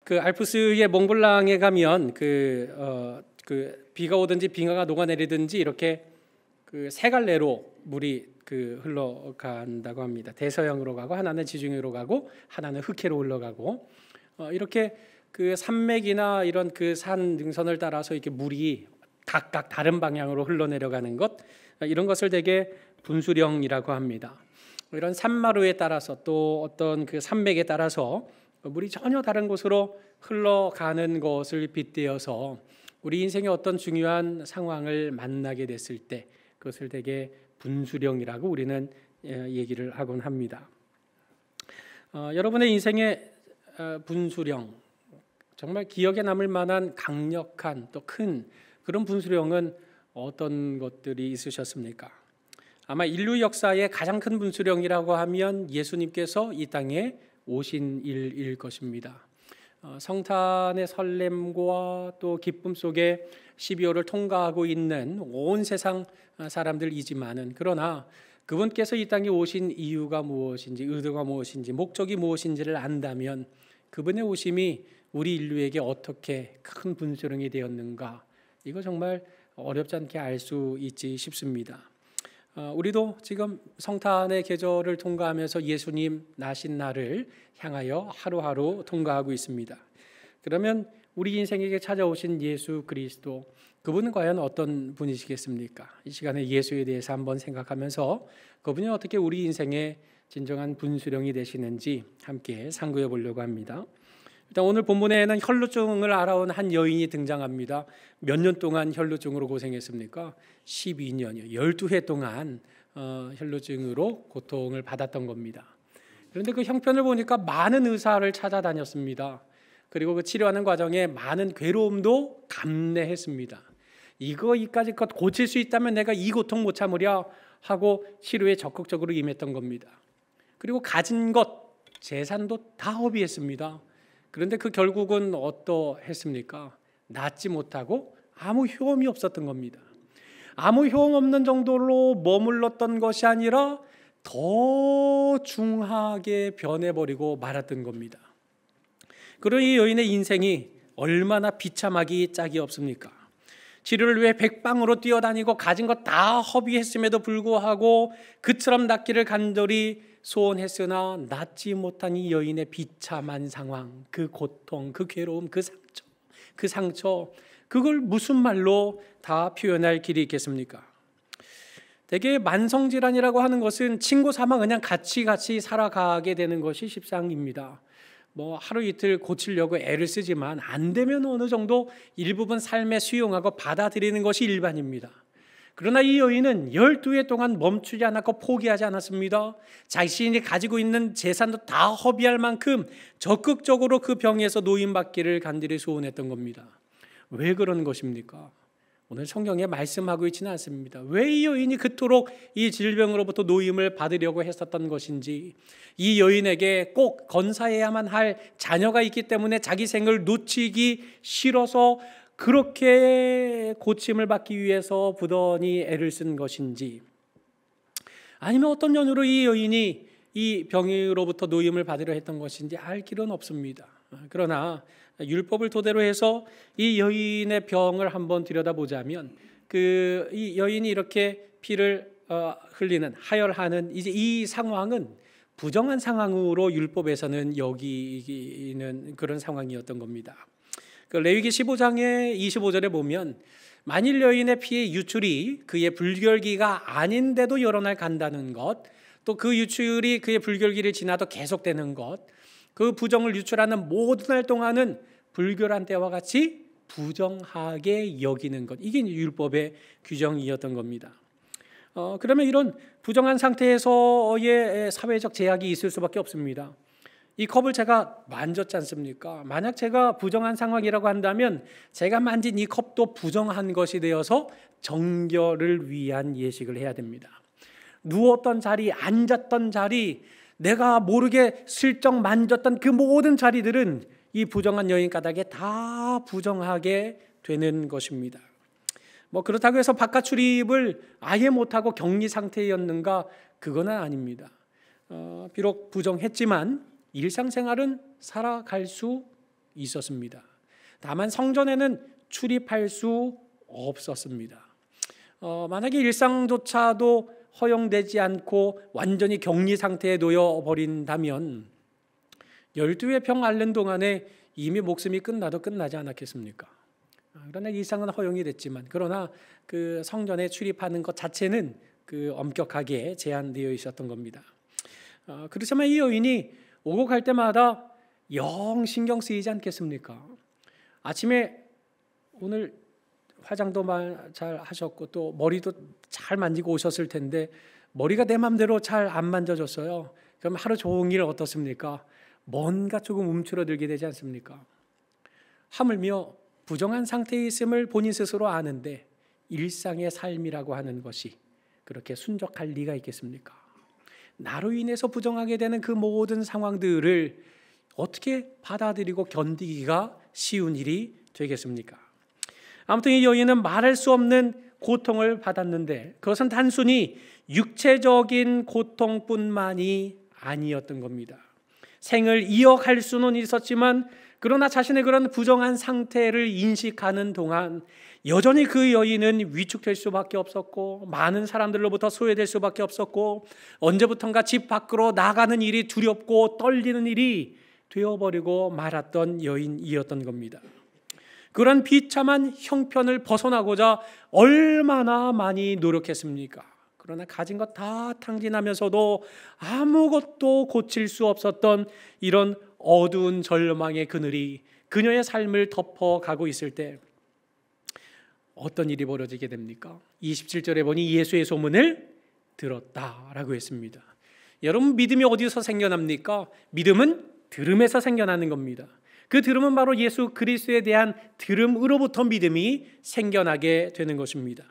그 알프스의 몽블랑에 가면 비가 오든지 빙하가 녹아내리든지 이렇게 그 세 갈래로 물이 흘러간다고 합니다. 대서양으로 가고 하나는 지중해로 가고 하나는 흑해로 흘러가고 이렇게 그 산맥이나 이런 그 산 능선을 따라서 이렇게 물이 각각 다른 방향으로 흘러내려가는 것, 이런 것을 대개 분수령이라고 합니다. 이런 산마루에 따라서 또 어떤 그 산맥에 따라서 물이 전혀 다른 곳으로 흘러가는 것을 빗대어서 우리 인생의 어떤 중요한 상황을 만나게 됐을 때 그것을 대개 분수령이라고 우리는 얘기를 하곤 합니다. 여러분의 인생의 분수령, 정말 기억에 남을 만한 강력한 또 큰 그런 분수령은 어떤 것들이 있으셨습니까? 아마 인류 역사의 가장 큰 분수령이라고 하면 예수님께서 이 땅에 오신 일일 것입니다. 성탄의 설렘과 또 기쁨 속에 12월을 통과하고 있는 온 세상 사람들이지만은, 그러나 그분께서 이 땅에 오신 이유가 무엇인지, 의도가 무엇인지, 목적이 무엇인지를 안다면 그분의 오심이 우리 인류에게 어떻게 큰 분수령이 되었는가, 이거 정말 어렵지 않게 알 수 있지 싶습니다. 우리도 지금 성탄의 계절을 통과하면서 예수님 나신 날을 향하여 하루하루 통과하고 있습니다. 그러면 우리 인생에게 찾아오신 예수 그리스도, 그분은 과연 어떤 분이시겠습니까? 이 시간에 예수에 대해서 한번 생각하면서 그분이 어떻게 우리 인생의 진정한 분수령이 되시는지 함께 상고해 보려고 합니다. 일단 오늘 본문에는 혈루증을 앓아온 한 여인이 등장합니다. 몇 년 동안 혈루증으로 고생했습니까? 12년이요. 12해 동안 혈루증으로 고통을 받았던 겁니다. 그런데 그 형편을 보니까 많은 의사를 찾아다녔습니다. 그리고 그 치료하는 과정에 많은 괴로움도 감내했습니다. 이까지 것 고칠 수 있다면 내가 이 고통 못 참으랴 하고 치료에 적극적으로 임했던 겁니다. 그리고 가진 것, 재산도 다 허비했습니다. 그런데 그 결국은 어떠했습니까? 낫지 못하고 아무 효험이 없었던 겁니다. 아무 효험 없는 정도로 머물렀던 것이 아니라 더 중하게 변해버리고 말았던 겁니다. 그리고 이 여인의 인생이 얼마나 비참하기 짝이 없습니까? 치료를 위해 백방으로 뛰어다니고 가진 것 다 허비했음에도 불구하고 그처럼 낫기를 간절히 소원했으나 낫지 못한 이 여인의 비참한 상황, 그 고통, 그 괴로움, 그 상처, 그걸 무슨 말로 다 표현할 길이 있겠습니까? 대개 만성질환이라고 하는 것은 친구 삼아 그냥 같이 살아가게 되는 것이 십상입니다. 하루 이틀 고치려고 애를 쓰지만 안 되면 어느 정도 일부분 삶에 수용하고 받아들이는 것이 일반입니다. 그러나 이 여인은 12해 동안 멈추지 않았고 포기하지 않았습니다. 자신이 가지고 있는 재산도 다 허비할 만큼 적극적으로 그 병에서 노임받기를 간절히 소원했던 겁니다. 왜 그런 것입니까? 오늘 성경에 말씀하고 있지는 않습니다. 왜 이 여인이 그토록 이 질병으로부터 노임을 받으려고 했었던 것인지, 이 여인에게 꼭 건사해야만 할 자녀가 있기 때문에 자기 생을 놓치기 싫어서 그렇게 고침을 받기 위해서 부단히 애를 쓴 것인지, 아니면 어떤 연유로 이 여인이 이 병으로부터 노임을 받으려 했던 것인지 알 길은 없습니다. 그러나 율법을 토대로 해서 이 여인의 병을 한번 들여다보자면 이 여인이 이렇게 피를 흘리는, 하혈하는 이제 이 상황은 부정한 상황으로 율법에서는 여기는 그런 상황이었던 겁니다. 레위기 15장의 25절에 보면 만일 여인의 피의 유출이 그의 불결기가 아닌데도 여러 날 간다는 것, 또 그 유출이 그의 불결기를 지나도 계속되는 것, 그 부정을 유출하는 모든 날 동안은 불결한 때와 같이 부정하게 여기는 것, 이게 율법의 규정이었던 겁니다. 그러면 이런 부정한 상태에서의 사회적 제약이 있을 수밖에 없습니다. 이 컵을 제가 만졌지 않습니까? 만약 제가 부정한 상황이라고 한다면 제가 만진 이 컵도 부정한 것이 되어서 정결을 위한 예식을 해야 됩니다. 누웠던 자리, 앉았던 자리, 내가 모르게 슬쩍 만졌던 그 모든 자리들은 이 부정한 여인 까닭에 다 부정하게 되는 것입니다. 그렇다고 해서 바깥 출입을 아예 못하고 격리 상태였는가? 그건 아닙니다. 비록 부정했지만 일상생활은 살아갈 수 있었습니다. 다만 성전에는 출입할 수 없었습니다. 만약에 일상조차도 허용되지 않고 완전히 격리 상태에 놓여 버린다면 12의 병 앓는 동안에 이미 목숨이 끝나도 끝나지 않았겠습니까? 그러나 일상은 허용이 됐지만, 그러나 그 성전에 출입하는 것 자체는 엄격하게 제한되어 있었던 겁니다. 그렇지만 이 여인이 오고 갈 때마다 영 신경 쓰이지 않겠습니까? 아침에 오늘 화장도 잘 하셨고 또 머리도 잘 만지고 오셨을 텐데 머리가 내 맘대로 잘 안 만져졌어요. 그럼 하루 종일 어떻습니까? 뭔가 조금 움츠러들게 되지 않습니까? 하물며 부정한 상태에 있음을 본인 스스로 아는데 일상의 삶이라고 하는 것이 그렇게 순적할 리가 있겠습니까? 나로 인해서 부정하게 되는 그 모든 상황들을 어떻게 받아들이고 견디기가 쉬운 일이 되겠습니까? 아무튼 이 여인은 말할 수 없는 고통을 받았는데 그것은 단순히 육체적인 고통뿐만이 아니었던 겁니다. 생을 이어갈 수는 있었지만 그러나 자신의 그런 부정한 상태를 인식하는 동안 여전히 그 여인은 위축될 수밖에 없었고 많은 사람들로부터 소외될 수밖에 없었고 언제부턴가 집 밖으로 나가는 일이 두렵고 떨리는 일이 되어버리고 말았던 여인이었던 겁니다. 그런 비참한 형편을 벗어나고자 얼마나 많이 노력했습니까? 그러나 가진 것 다 탕진하면서도 아무것도 고칠 수 없었던 이런 어두운 절망의 그늘이 그녀의 삶을 덮어가고 있을 때 어떤 일이 벌어지게 됩니까? 27절에 보니 예수의 소문을 들었다라고 했습니다. 여러분, 믿음이 어디서 생겨납니까? 믿음은 들음에서 생겨나는 겁니다. 그 들음은 바로 예수 그리스도에 대한 들음으로부터 믿음이 생겨나게 되는 것입니다.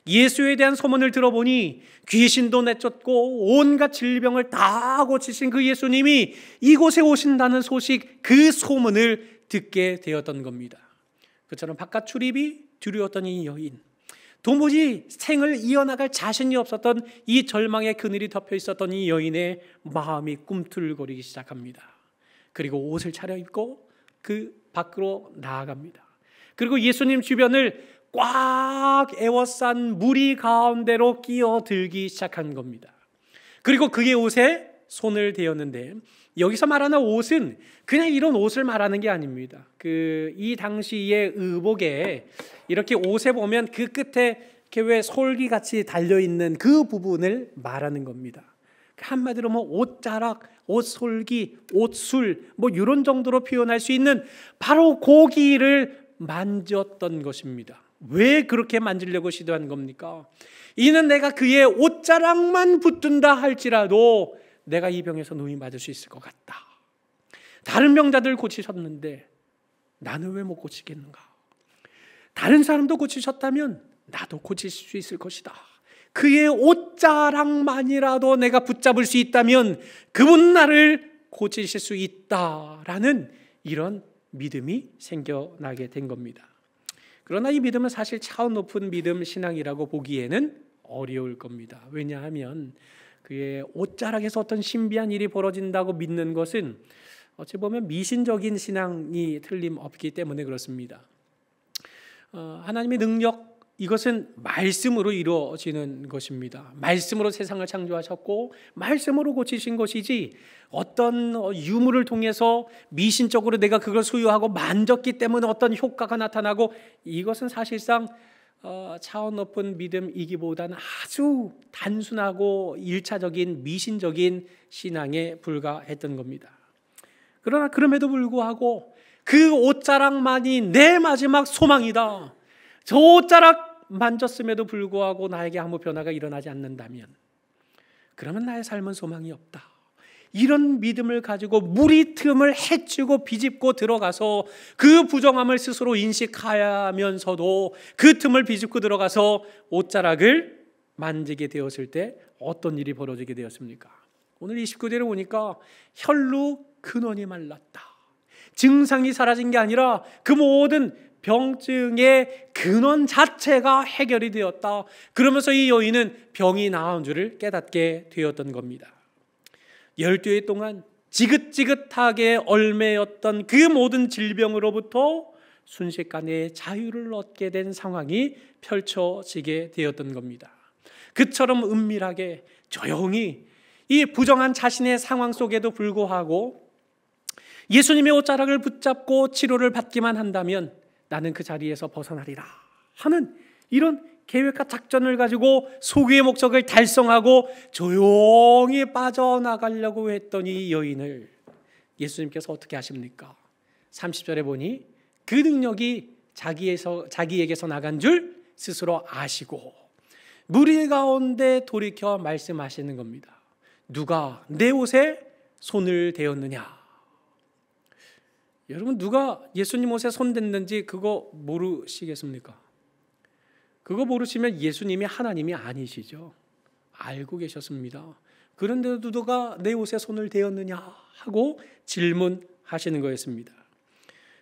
예수에 대한 소문을 들어보니 귀신도 내쫓고 온갖 질병을 다 고치신 그 예수님이 이곳에 오신다는 소식, 그 소문을 듣게 되었던 겁니다. 그처럼 바깥 출입이 두려웠던 이 여인, 도무지 생을 이어나갈 자신이 없었던 이 절망의 그늘이 덮여 있었던 이 여인의 마음이 꿈틀거리기 시작합니다. 그리고 옷을 차려입고 그 밖으로 나아갑니다. 그리고 예수님 주변을 꽉 에워싼 무리 가운데로 끼어들기 시작한 겁니다. 그리고 그의 옷에 손을 대었는데 여기서 말하는 옷은 그냥 이런 옷을 말하는 게 아닙니다. 이 당시의 의복에 이렇게 옷에 보면 그 끝에 이렇게 왜 솔기 같이 달려 있는 그 부분을 말하는 겁니다. 한마디로 옷자락, 옷솔기, 옷술 이런 정도로 표현할 수 있는 바로 고기를 만졌던 것입니다. 왜 그렇게 만지려고 시도한 겁니까? 이는 내가 그의 옷자락만 붙든다 할지라도 내가 이 병에서 노임이 맞을 수 있을 것 같다. 다른 병자들 고치셨는데 나는 왜 못 고치겠는가? 다른 사람도 고치셨다면 나도 고칠 수 있을 것이다. 그의 옷자락만이라도 내가 붙잡을 수 있다면 그분 나를 고치실 수 있다라는 이런 믿음이 생겨나게 된 겁니다. 그러나 이 믿음은 사실 차원 높은 믿음 신앙이라고 보기에는 어려울 겁니다. 왜냐하면 그의 옷자락에서 어떤 신비한 일이 벌어진다고 믿는 것은 어찌 보면 미신적인 신앙이 틀림없기 때문에 그렇습니다. 하나님의 능력, 이것은 말씀으로 이루어지는 것입니다. 말씀으로 세상을 창조하셨고 말씀으로 고치신 것이지 어떤 유물을 통해서 미신적으로 내가 그걸 소유하고 만졌기 때문에 어떤 효과가 나타나고, 이것은 사실상 차원 높은 믿음이기보다는 아주 단순하고 일차적인 미신적인 신앙에 불과했던 겁니다. 그러나 그럼에도 불구하고 그 옷자락만이 내 마지막 소망이다. 저 옷자락 만졌음에도 불구하고 나에게 아무 변화가 일어나지 않는다면 그러면 나의 삶은 소망이 없다. 이런 믿음을 가지고 무리 틈을 헤치고 비집고 들어가서 그 부정함을 스스로 인식하면서도 그 틈을 비집고 들어가서 옷자락을 만지게 되었을 때 어떤 일이 벌어지게 되었습니까? 오늘 29절에 보니까 혈루 근원이 말랐다. 증상이 사라진 게 아니라 그 모든 병증의 근원 자체가 해결이 되었다. 그러면서 이 여인은 병이 나은 줄을 깨닫게 되었던 겁니다. 12해 동안 지긋지긋하게 얽매였던 그 모든 질병으로부터 순식간에 자유를 얻게 된 상황이 펼쳐지게 되었던 겁니다. 그처럼 은밀하게 조용히 이 부정한 자신의 상황 속에도 불구하고 예수님의 옷자락을 붙잡고 치료를 받기만 한다면 나는 그 자리에서 벗어나리라 하는 이런 계획과 작전을 가지고 소유의 목적을 달성하고 조용히 빠져나가려고 했던 이 여인을 예수님께서 어떻게 하십니까? 30절에 보니 그 능력이 자기에게서 나간 줄 스스로 아시고 무리 가운데 돌이켜 말씀하시는 겁니다. 누가 내 옷에 손을 대었느냐? 여러분, 누가 예수님 옷에 손 댔는지 그거 모르시겠습니까? 그거 모르시면 예수님이 하나님이 아니시죠. 알고 계셨습니다. 그런데도 누가 내 옷에 손을 대었느냐 하고 질문하시는 거였습니다.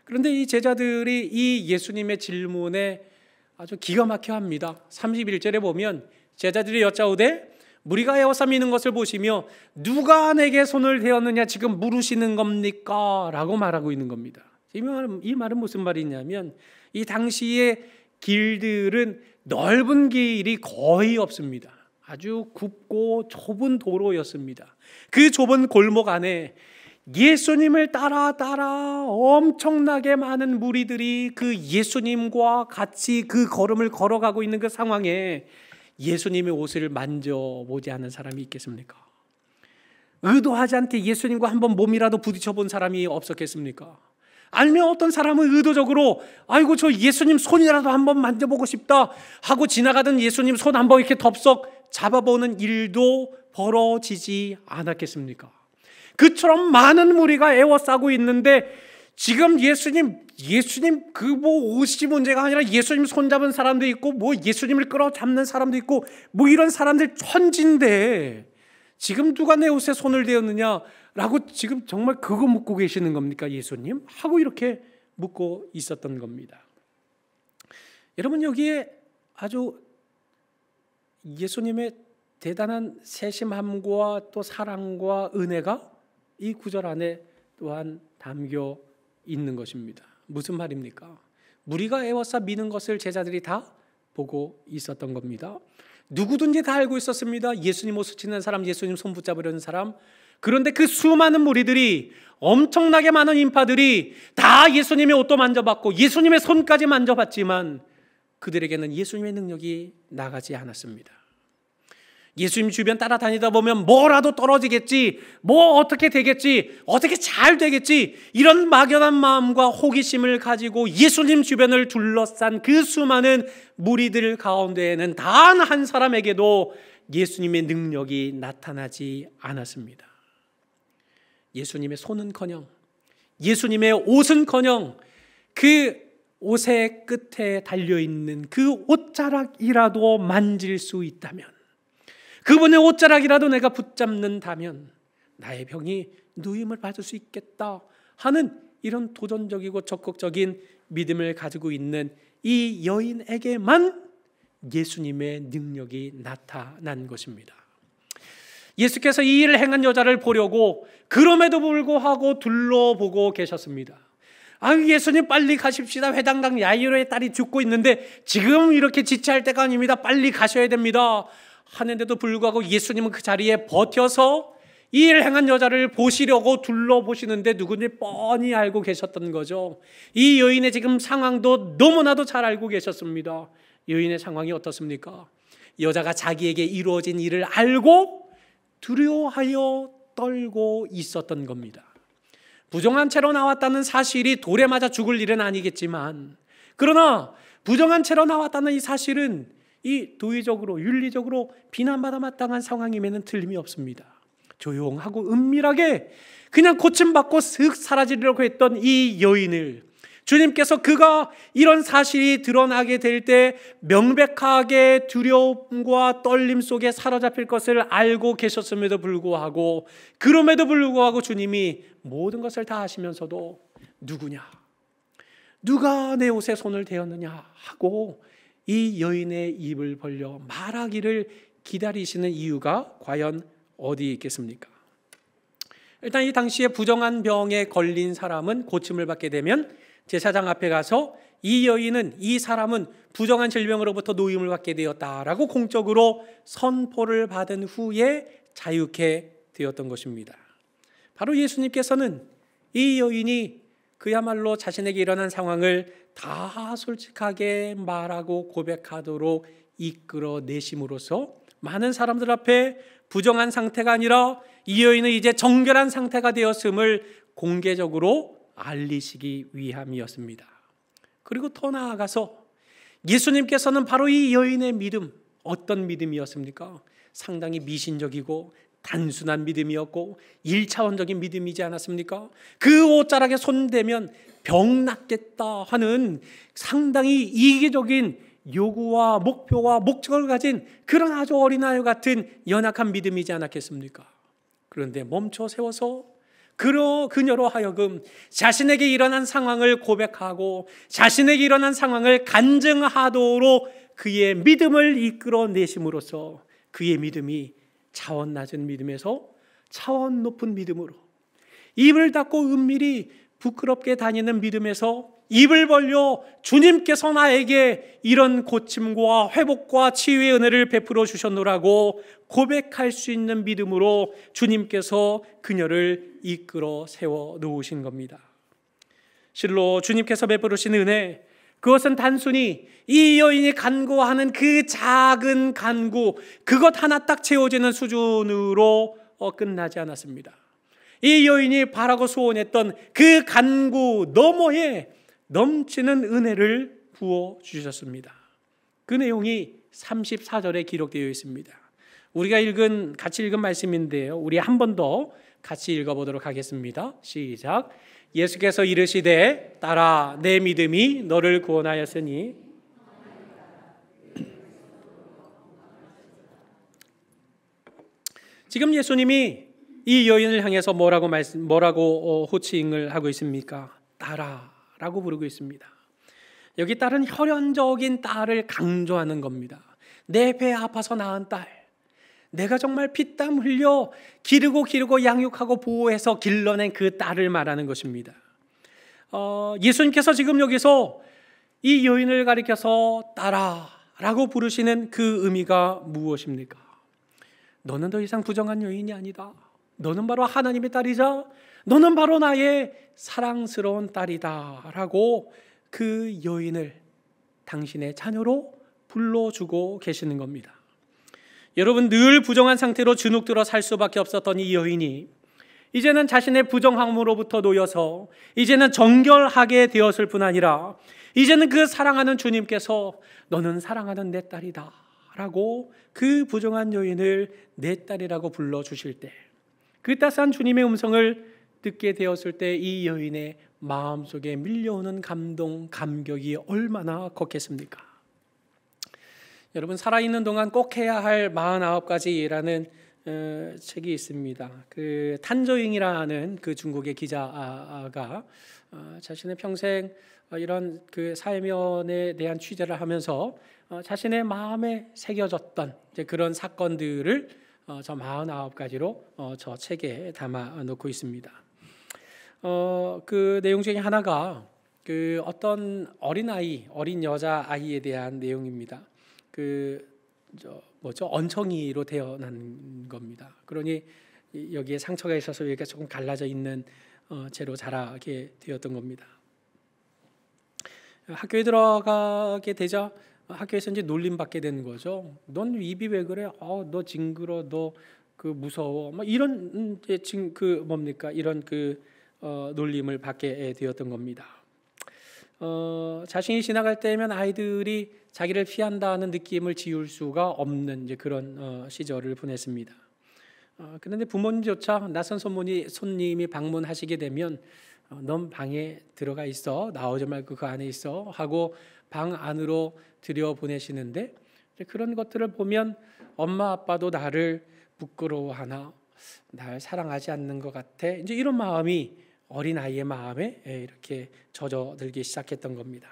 그런데 이 제자들이 이 예수님의 질문에 아주 기가 막혀 합니다. 31절에 보면 제자들이 여짜오되 무리가 에워싸 미는 것을 보시며 누가 내게 손을 대었느냐 지금 물으시는 겁니까? 라고 말하고 있는 겁니다. 이 말은 무슨 말이냐면 이 당시의 길들은 넓은 길이 거의 없습니다. 아주 굽고 좁은 도로였습니다. 그 좁은 골목 안에 예수님을 따라 엄청나게 많은 무리들이 그 예수님과 같이 그 걸음을 걸어가고 있는 그 상황에 예수님의 옷을 만져보지 않은 사람이 있겠습니까? 의도하지 않게 예수님과 한번 몸이라도 부딪혀 본 사람이 없었겠습니까? 아니면 어떤 사람은 의도적으로 아이고 저 예수님 손이라도 한번 만져보고 싶다 하고 지나가던 예수님 손 한번 이렇게 덥석 잡아보는 일도 벌어지지 않았겠습니까? 그처럼 많은 무리가 에워싸고 있는데 지금 예수님 그 뭐 옷이 문제가 아니라 예수님 손잡은 사람도 있고 뭐 예수님을 끌어잡는 사람도 있고 뭐 이런 사람들 천지인데 지금 누가 내 옷에 손을 대었느냐라고 지금 정말 그거 묻고 계시는 겁니까 예수님? 하고 이렇게 묻고 있었던 겁니다. 여러분, 여기에 아주 예수님의 대단한 세심함과 또 사랑과 은혜가 이 구절 안에 또한 담겨 있는 것입니다. 무슨 말입니까? 무리가 에워싸 미는 것을 제자들이 다 보고 있었던 겁니다. 누구든지 다 알고 있었습니다. 예수님 옷을 찢는 사람, 예수님 손 붙잡으려는 사람. 그런데 그 수많은 무리들이, 엄청나게 많은 인파들이 다 예수님의 옷도 만져봤고 예수님의 손까지 만져봤지만 그들에게는 예수님의 능력이 나가지 않았습니다. 예수님 주변 따라다니다 보면 뭐라도 떨어지겠지, 뭐 어떻게 되겠지, 어떻게 잘 되겠지, 이런 막연한 마음과 호기심을 가지고 예수님 주변을 둘러싼 그 수많은 무리들 가운데에는 단 한 사람에게도 예수님의 능력이 나타나지 않았습니다. 예수님의 손은커녕, 예수님의 옷은커녕 그 옷의 끝에 달려있는 그 옷자락이라도 만질 수 있다면, 그분의 옷자락이라도 내가 붙잡는다면 나의 병이 누임을 받을 수 있겠다 하는 이런 도전적이고 적극적인 믿음을 가지고 있는 이 여인에게만 예수님의 능력이 나타난 것입니다. 예수께서 이 일을 행한 여자를 보려고 그럼에도 불구하고 둘러보고 계셨습니다. 예수님 빨리 가십시다. 회당당 야이로의 딸이 죽고 있는데 지금 이렇게 지체할 때가 아닙니다. 빨리 가셔야 됩니다 하는데도 불구하고 예수님은 그 자리에 버텨서 이 일을 행한 여자를 보시려고 둘러보시는데 누군지 뻔히 알고 계셨던 거죠. 이 여인의 지금 상황도 너무나도 잘 알고 계셨습니다. 여인의 상황이 어떻습니까? 여자가 자기에게 이루어진 일을 알고 두려워하여 떨고 있었던 겁니다. 부정한 채로 나왔다는 사실이 돌에 맞아 죽을 일은 아니겠지만, 그러나 부정한 채로 나왔다는 이 사실은 이 도의적으로 윤리적으로 비난받아 마땅한 상황임에는 틀림이 없습니다. 조용하고 은밀하게 그냥 고침받고 슥 사라지려고 했던 이 여인을 주님께서 그가 이런 사실이 드러나게 될 때 명백하게 두려움과 떨림 속에 사로잡힐 것을 알고 계셨음에도 불구하고, 그럼에도 불구하고 주님이 모든 것을 다 아시면서도 누구냐, 누가 내 옷에 손을 대었느냐 하고 이 여인의 입을 벌려 말하기를 기다리시는 이유가 과연 어디 있겠습니까? 일단 이 당시에 부정한 병에 걸린 사람은 고침을 받게 되면 제사장 앞에 가서 이 사람은 부정한 질병으로부터 노임을 받게 되었다라고 공적으로 선포를 받은 후에 자유케 되었던 것입니다. 바로 예수님께서는 이 여인이 그야말로 자신에게 일어난 상황을 다 솔직하게 말하고 고백하도록 이끌어내심으로써 많은 사람들 앞에 부정한 상태가 아니라 이 여인은 이제 정결한 상태가 되었음을 공개적으로 알리시기 위함이었습니다. 그리고 더 나아가서 예수님께서는 바로 이 여인의 믿음, 어떤 믿음이었습니까? 상당히 미신적이고 단순한 믿음이었고 1차원적인 믿음이지 않았습니까? 그 옷자락에 손대면 병 낫겠다 하는 상당히 이기적인 요구와 목표와 목적을 가진 그런 아주 어린아이 같은 연약한 믿음이지 않았겠습니까? 그런데 멈춰 세워서 그녀로 하여금 자신에게 일어난 상황을 고백하고 자신에게 일어난 상황을 간증하도록 그의 믿음을 이끌어내심으로써 그의 믿음이 차원 낮은 믿음에서 차원 높은 믿음으로, 입을 닫고 은밀히 부끄럽게 다니는 믿음에서 입을 벌려 주님께서 나에게 이런 고침과 회복과 치유의 은혜를 베풀어 주셨노라고 고백할 수 있는 믿음으로 주님께서 그녀를 이끌어 세워 놓으신 겁니다. 실로 주님께서 베풀으신 은혜, 그것은 단순히 이 여인이 간구하는 그 작은 간구, 그것 하나 딱 채워지는 수준으로 끝나지 않았습니다. 이 여인이 바라고 소원했던 그 간구 너머에 넘치는 은혜를 부어 주셨습니다. 그 내용이 34절에 기록되어 있습니다. 우리가 같이 읽은 말씀인데요, 우리 한 번 더 같이 읽어보도록 하겠습니다. 시작. 예수께서 이르시되 딸아 내 믿음이 너를 구원하였으니. 지금 예수님이 이 여인을 향해서 뭐라고 호칭을 하고 있습니까? 딸아라고 부르고 있습니다. 여기 딸은 혈연적인 딸을 강조하는 겁니다. 내 배 아파서 낳은 딸, 내가 정말 피땀 흘려 기르고 양육하고 보호해서 길러낸 그 딸을 말하는 것입니다. 예수님께서 지금 여기서 이 여인을 가리켜서 딸아라고 부르시는 그 의미가 무엇입니까? 너는 더 이상 부정한 여인이 아니다. 너는 바로 하나님의 딸이자 너는 바로 나의 사랑스러운 딸이다 라고 그 여인을 당신의 자녀로 불러주고 계시는 겁니다. 여러분, 늘 부정한 상태로 주눅들어 살 수밖에 없었던 이 여인이 이제는 자신의 부정함으로부터 놓여서 이제는 정결하게 되었을 뿐 아니라 이제는 그 사랑하는 주님께서 너는 사랑하는 내 딸이다 라고 그 부정한 여인을 내 딸이라고 불러주실 때, 그 따스한 주님의 음성을 듣게 되었을 때 이 여인의 마음속에 밀려오는 감동, 감격이 얼마나 컸겠습니까? 여러분, 살아있는 동안 꼭 해야 할 49가지라는 책이 있습니다. 그 탄저잉이라는 그 중국의 기자가 자신의 평생 이런 그 사회면에 대한 취재를 하면서 자신의 마음에 새겨졌던 이제 그런 사건들을 저 49가지로 저 책에 담아 놓고 있습니다. 그 내용 중에 하나가 그 어떤 어린 여자 아이에 대한 내용입니다. 언청이로 태어난 겁니다. 그러니 여기에 상처가 있어서 여기가 조금 갈라져 있는 채로 자라게 되었던 겁니다. 학교에 들어가게 되자 학교에서 이제 놀림받게 되는 거죠. 넌 입이 왜 그래? 너 징그러, 너 그 무서워. 막 이런 이런 놀림을 받게 되었던 겁니다. 자신이 지나갈 때면 아이들이 자기를 피한다는 느낌을 지울 수가 없는 이제 그런 시절을 보냈습니다. 그런데 부모님조차 낯선 손님이 방문하시게 되면 넌 방에 들어가 있어, 나오지 말고 그 안에 있어 하고 방 안으로 들여보내시는데, 그런 것들을 보면 엄마 아빠도 나를 부끄러워하나, 날 사랑하지 않는 것 같아, 이제 이런 마음이 어린 아이의 마음에 이렇게 젖어들기 시작했던 겁니다.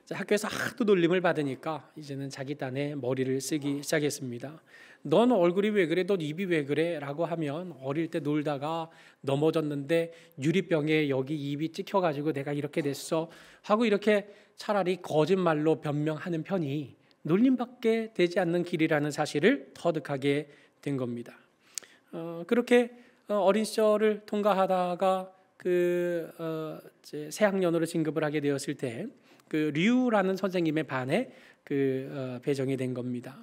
학교에서 하도 놀림을 받으니까 이제는 자기 딴에 머리를 쓰기 시작했습니다. 넌 얼굴이 왜 그래? 넌 입이 왜 그래? 라고 하면 어릴 때 놀다가 넘어졌는데 유리병에 여기 입이 찍혀가지고 내가 이렇게 됐어 하고 이렇게 차라리 거짓말로 변명하는 편이 놀림받게 되지 않는 길이라는 사실을 터득하게 된 겁니다. 그렇게 어린 시절을 통과하다가 이제 새학년으로 진급을 하게 되었을 때 류라는 선생님의 반에 배정이 된 겁니다.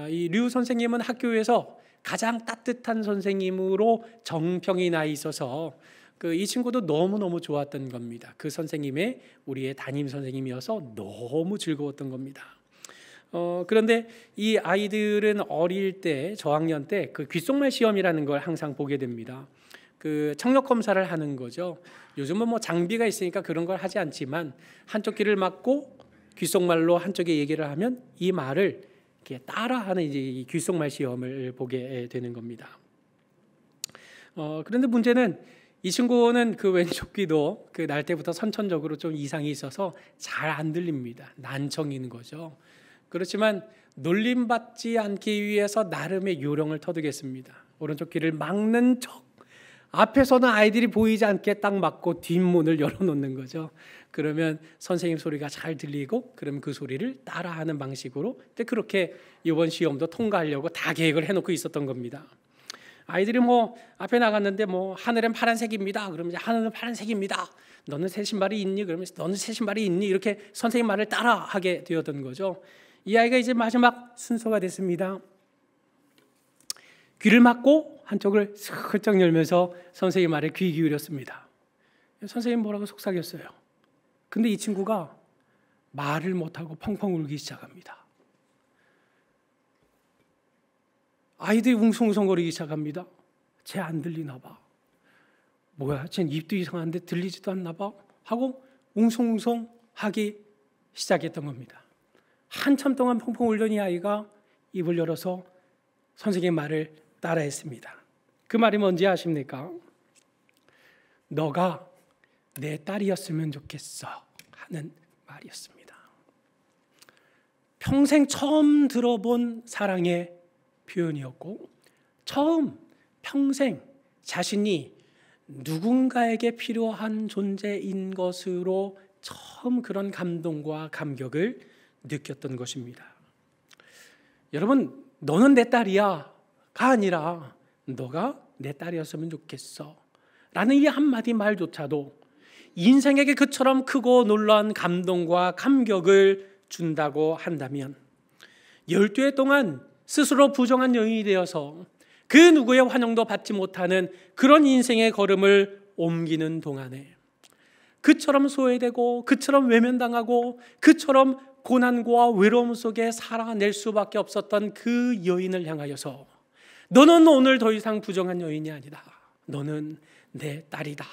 이 류 선생님은 학교에서 가장 따뜻한 선생님으로 정평이 나 있어서 이 친구도 너무너무 좋았던 겁니다. 그 선생님의 우리의 담임 선생님이어서 너무 즐거웠던 겁니다. 그런데 이 아이들은 어릴 때 저학년 때 귓속말 시험이라는 걸 항상 보게 됩니다. 청력 검사를 하는 거죠. 요즘은 뭐 장비가 있으니까 그런 걸 하지 않지만 한쪽 귀를 막고 귓속말로 한쪽에 얘기를 하면 이 말을 이렇게 따라하는 이제 이 귓속말 시험을 보게 되는 겁니다. 그런데 문제는 이 친구는 왼쪽 귀도 날 때부터 선천적으로 좀 이상이 있어서 잘 안 들립니다. 난청인 거죠. 그렇지만 놀림받지 않기 위해서 나름의 요령을 터득했습니다. 오른쪽 귀를 막는 척, 앞에서는 아이들이 보이지 않게 딱 막고 뒷문을 열어놓는 거죠. 그러면 선생님 소리가 잘 들리고 그러면 그 소리를 따라하는 방식으로 그렇게 이번 시험도 통과하려고 다 계획을 해놓고 있었던 겁니다. 아이들이 앞에 나갔는데 하늘은 파란색입니다. 그러면 하늘은 파란색입니다. 너는 새 신발이 있니? 그러면 너는 새 신발이 있니? 이렇게 선생님 말을 따라하게 되었던 거죠. 이 아이가 이제 마지막 순서가 됐습니다. 귀를 막고 한쪽을 슬쩍 열면서 선생님 말에 귀 기울였습니다. 선생님 뭐라고 속삭였어요. 근데 이 친구가 말을 못하고 펑펑 울기 시작합니다. 아이들이 웅성웅성거리기 시작합니다. 쟤 안 들리나 봐. 뭐야, 쟤 입도 이상한데 들리지도 않나 봐 하고 웅성웅성 하기 시작했던 겁니다. 한참 동안 펑펑 울던 이 아이가 입을 열어서 선생님 말을 따라했습니다. 그 말이 뭔지 아십니까? 너가 내 딸이었으면 좋겠어 하는 말이었습니다. 평생 처음 들어본 사랑의 표현이었고 평생 자신이 누군가에게 필요한 존재인 것으로 처음 그런 감동과 감격을 느꼈던 것입니다. 여러분, 너는 내 딸이야 가 아니라 너가 내 딸이었으면 좋겠어 라는 이 한마디 말조차도 인생에게 그처럼 크고 놀라운 감동과 감격을 준다고 한다면 12해 동안 스스로 부정한 여인이 되어서 그 누구의 환영도 받지 못하는 그런 인생의 걸음을 옮기는 동안에 그처럼 소외되고 그처럼 외면당하고 그처럼 고난과 외로움 속에 살아낼 수밖에 없었던 그 여인을 향하여서 너는 오늘 더 이상 부정한 여인이 아니다. 너는 내 딸이다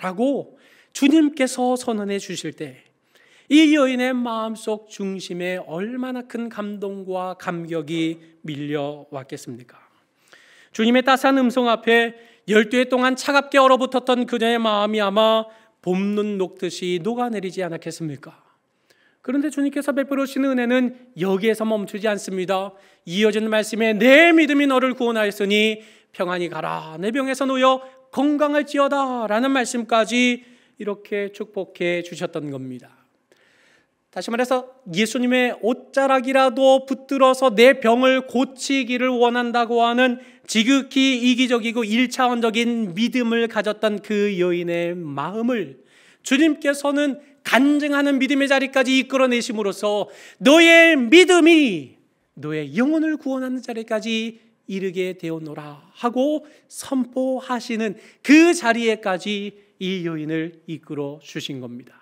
라고 주님께서 선언해 주실 때 이 여인의 마음속 중심에 얼마나 큰 감동과 감격이 밀려왔겠습니까? 주님의 따스한 음성 앞에 12해 동안 차갑게 얼어붙었던 그녀의 마음이 아마 봄눈 녹듯이 녹아내리지 않았겠습니까? 그런데 주님께서 베풀으시는 은혜는 여기에서 멈추지 않습니다. 이어지는 말씀에 내 믿음이 너를 구원하였으니 평안히 가라. 내 병에서 놓여 건강할지어다 라는 말씀까지 이렇게 축복해 주셨던 겁니다. 다시 말해서 예수님의 옷자락이라도 붙들어서 내 병을 고치기를 원한다고 하는 지극히 이기적이고 1차원적인 믿음을 가졌던 그 여인의 마음을 주님께서는 간증하는 믿음의 자리까지 이끌어내심으로써 너의 믿음이 너의 영혼을 구원하는 자리까지 이르게 되었노라 하고 선포하시는 그 자리에까지 이 여인을 이끌어 주신 겁니다.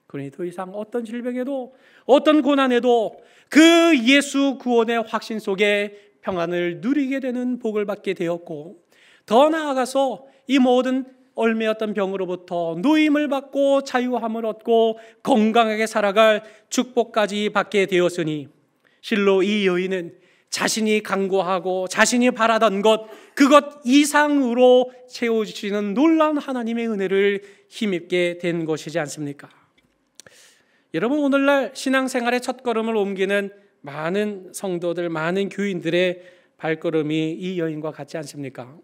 그러니 더 이상 어떤 질병에도 어떤 고난에도 그 예수 구원의 확신 속에 평안을 누리게 되는 복을 받게 되었고, 더 나아가서 이 모든 얽매였던 병으로부터 노임을 받고 자유함을 얻고 건강하게 살아갈 축복까지 받게 되었으니 실로 이 여인은 자신이 간구하고 자신이 바라던 그것 이상으로 채워주시는 놀라운 하나님의 은혜를 힘입게 된 것이지 않습니까? 여러분, 오늘날 신앙생활의 첫걸음을 옮기는 많은 성도들, 많은 교인들의 발걸음이 이 여인과 같지 않습니까?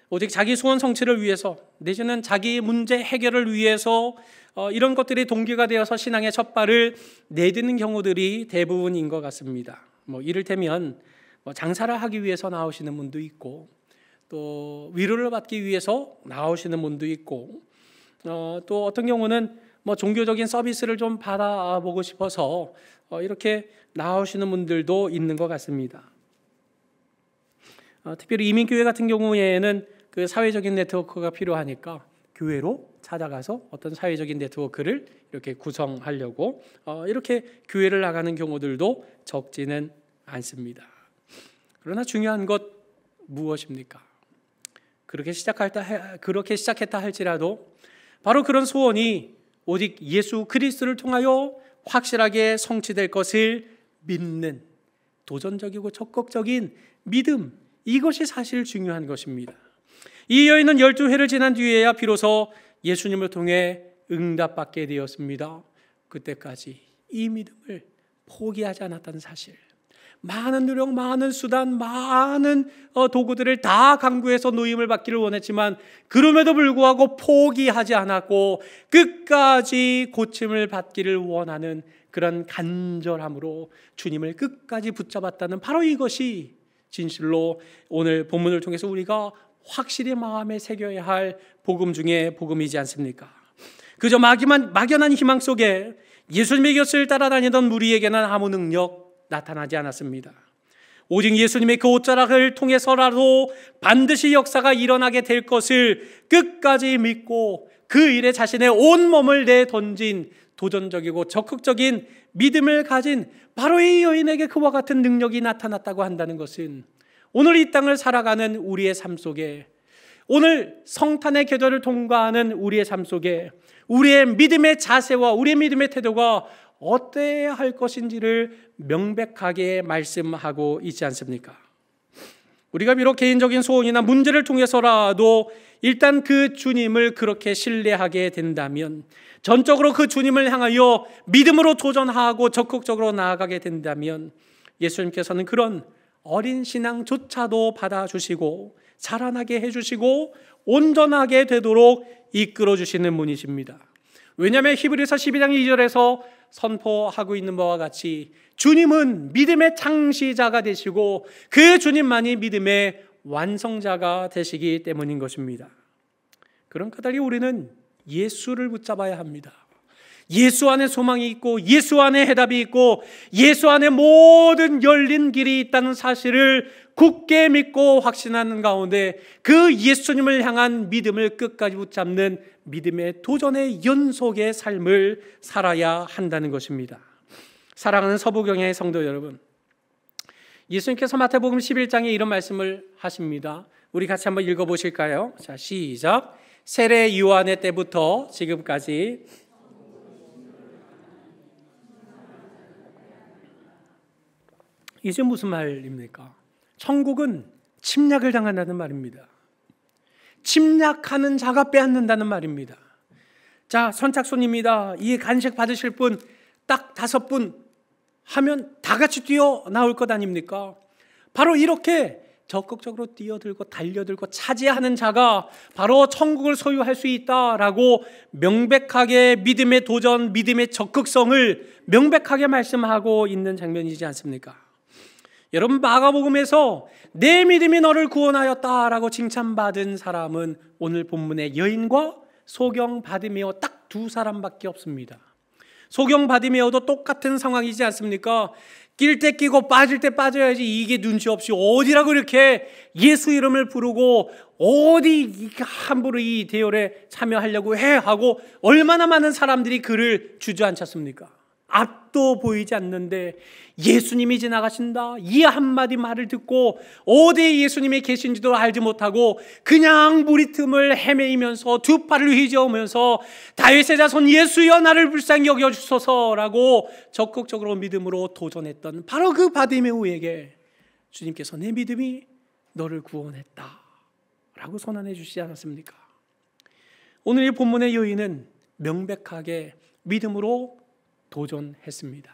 오직 자기 소원 성취를 위해서, 내지는 자기 문제 해결을 위해서 이런 것들이 동기가 되어서 신앙의 첫 발을 내딛는 경우들이 대부분인 것 같습니다. 이를테면 장사를 하기 위해서 나오시는 분도 있고, 또 위로를 받기 위해서 나오시는 분도 있고, 또 어떤 경우는 종교적인 서비스를 좀 받아보고 싶어서 이렇게 나오시는 분들도 있는 것 같습니다. 특별히 이민교회 같은 경우에는 그 사회적인 네트워크가 필요하니까 교회로 찾아가서 어떤 사회적인 네트워크를 이렇게 구성하려고 이렇게 교회를 나가는 경우들도 적지는 않습니다. 그러나 중요한 것 무엇입니까? 그렇게 시작했다 할지라도 바로 그런 소원이 오직 예수 그리스도를 통하여 확실하게 성취될 것을 믿는 도전적이고 적극적인 믿음, 이것이 사실 중요한 것입니다. 이 여인은 12회를 지난 뒤에야 비로소 예수님을 통해 응답받게 되었습니다. 그때까지 이 믿음을 포기하지 않았다는 사실, 많은 노력, 많은 수단, 많은 도구들을 다 강구해서 노임을 받기를 원했지만 그럼에도 불구하고 포기하지 않았고 끝까지 고침을 받기를 원하는 그런 간절함으로 주님을 끝까지 붙잡았다는, 바로 이것이 진실로 오늘 본문을 통해서 우리가 확실히 마음에 새겨야 할 복음 중에 복음이지 않습니까? 그저 막연한 희망 속에 예수님의 곁을 따라다니던 무리에게는 아무 능력 나타나지 않았습니다. 오직 예수님의 그 옷자락을 통해서라도 반드시 역사가 일어나게 될 것을 끝까지 믿고 그 일에 자신의 온 몸을 내던진 도전적이고 적극적인 믿음을 가진 바로 이 여인에게 그와 같은 능력이 나타났다고 한다는 것은 오늘 이 땅을 살아가는 우리의 삶 속에, 오늘 성탄의 계절을 통과하는 우리의 삶 속에 우리의 믿음의 자세와 우리의 믿음의 태도가 어때야 할 것인지를 명백하게 말씀하고 있지 않습니까? 우리가 비록 개인적인 소원이나 문제를 통해서라도 일단 그 주님을 그렇게 신뢰하게 된다면, 전적으로 그 주님을 향하여 믿음으로 도전하고 적극적으로 나아가게 된다면 예수님께서는 그런 어린 신앙조차도 받아주시고 자라나게 해주시고 온전하게 되도록 이끌어주시는 분이십니다. 왜냐하면 히브리서 12장 2절에서 선포하고 있는 바와 같이 주님은 믿음의 창시자가 되시고 그 주님만이 믿음의 완성자가 되시기 때문인 것입니다. 그런 까닭에 우리는 예수를 붙잡아야 합니다. 예수 안에 소망이 있고 예수 안에 해답이 있고 예수 안에 모든 열린 길이 있다는 사실을 굳게 믿고 확신하는 가운데 그 예수님을 향한 믿음을 끝까지 붙잡는 믿음의 도전의 연속의 삶을 살아야 한다는 것입니다. 사랑하는 서부경야의 성도 여러분, 예수님께서 마태복음 11장에 이런 말씀을 하십니다. 우리 같이 한번 읽어보실까요? 자, 시작. 세례 요한의 때부터 지금까지 이제 무슨 말입니까? 천국은 침략을 당한다는 말입니다. 침략하는 자가 빼앗는다는 말입니다. 자, 선착순입니다. 이 간식 받으실 분 딱 5분 하면 다 같이 뛰어 나올 것 아닙니까? 바로 이렇게 적극적으로 뛰어들고 달려들고 차지하는 자가 바로 천국을 소유할 수 있다라고 명백하게 믿음의 도전, 믿음의 적극성을 명백하게 말씀하고 있는 장면이지 않습니까? 여러분, 마가복음에서 내 믿음이 너를 구원하였다라고 칭찬받은 사람은 오늘 본문의 여인과 소경 바디메오 딱 2사람밖에 없습니다. 소경 바디메오도 똑같은 상황이지 않습니까? 낄 때 끼고 빠질 때 빠져야지 이게 눈치 없이 어디라고 이렇게 예수 이름을 부르고 어디 함부로 이 대열에 참여하려고 해 하고 얼마나 많은 사람들이 그를 주저앉혔습니까? 앞도 보이지 않는데 예수님이 지나가신다 이 한마디 말을 듣고 어디에 예수님이 계신지도 알지 못하고 그냥 무리 틈을 헤매이면서 두 팔을 휘저으면서 다윗의 자손 예수여 나를 불쌍히 여겨주소서라고 적극적으로 믿음으로 도전했던 바로 그 바디메오에게 주님께서 내 믿음이 너를 구원했다 라고 선언해 주시지 않았습니까? 오늘 이 본문의 여인은 명백하게 믿음으로 도전했습니다.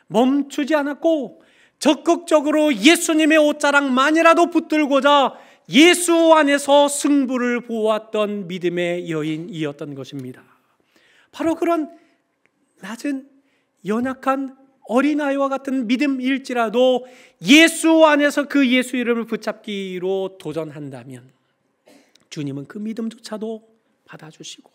멈추지 않았고 적극적으로 예수님의 옷자락만이라도 붙들고자 예수 안에서 승부를 보았던 믿음의 여인이었던 것입니다. 바로 그런 낮은 연약한 어린아이와 같은 믿음일지라도 예수 안에서 그 예수 이름을 붙잡기로 도전한다면 주님은 그 믿음조차도 받아주시고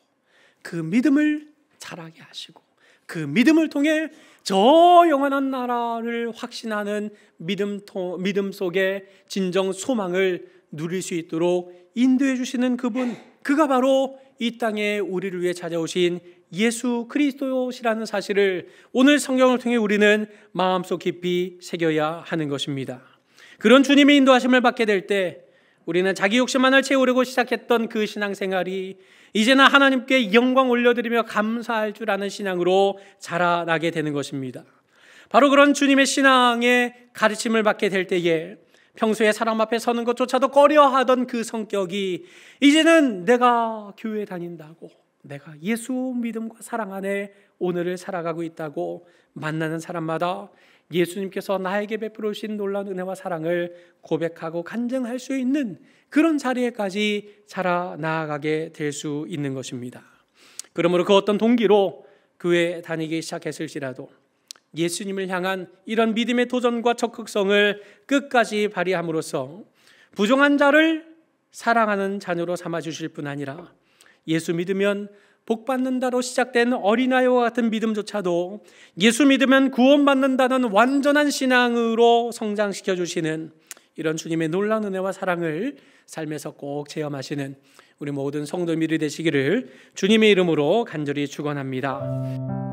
그 믿음을 자라게 하시고 그 믿음을 통해 저 영원한 나라를 확신하는 믿음 속에 진정 소망을 누릴 수 있도록 인도해 주시는 그분, 그가 바로 이 땅에 우리를 위해 찾아오신 예수 그리스도시라는 사실을 오늘 성경을 통해 우리는 마음속 깊이 새겨야 하는 것입니다. 그런 주님의 인도하심을 받게 될 때 우리는 자기 욕심만을 채우려고 시작했던 그 신앙생활이 이제는 하나님께 영광 올려드리며 감사할 줄 아는 신앙으로 자라나게 되는 것입니다. 바로 그런 주님의 신앙의 가르침을 받게 될 때에 평소에 사람 앞에 서는 것조차도 꺼려하던 그 성격이 이제는 내가 교회 다닌다고, 내가 예수 믿음과 사랑 안에 오늘을 살아가고 있다고 만나는 사람마다 예수님께서 나에게 베풀어 주신 놀라운 은혜와 사랑을 고백하고 간증할 수 있는 그런 자리에까지 자라나가게 될 수 있는 것입니다. 그러므로 그 어떤 동기로 교회 다니기 시작했을지라도 예수님을 향한 이런 믿음의 도전과 적극성을 끝까지 발휘함으로써 부정한 자를 사랑하는 자녀로 삼아주실 뿐 아니라 예수 믿으면 복받는다로 시작된 어린아이와 같은 믿음조차도 예수 믿으면 구원받는다는 완전한 신앙으로 성장시켜 주시는 이런 주님의 놀라운 은혜와 사랑을 삶에서 꼭 체험하시는 우리 모든 성도님들이 되시기를 주님의 이름으로 간절히 축원합니다.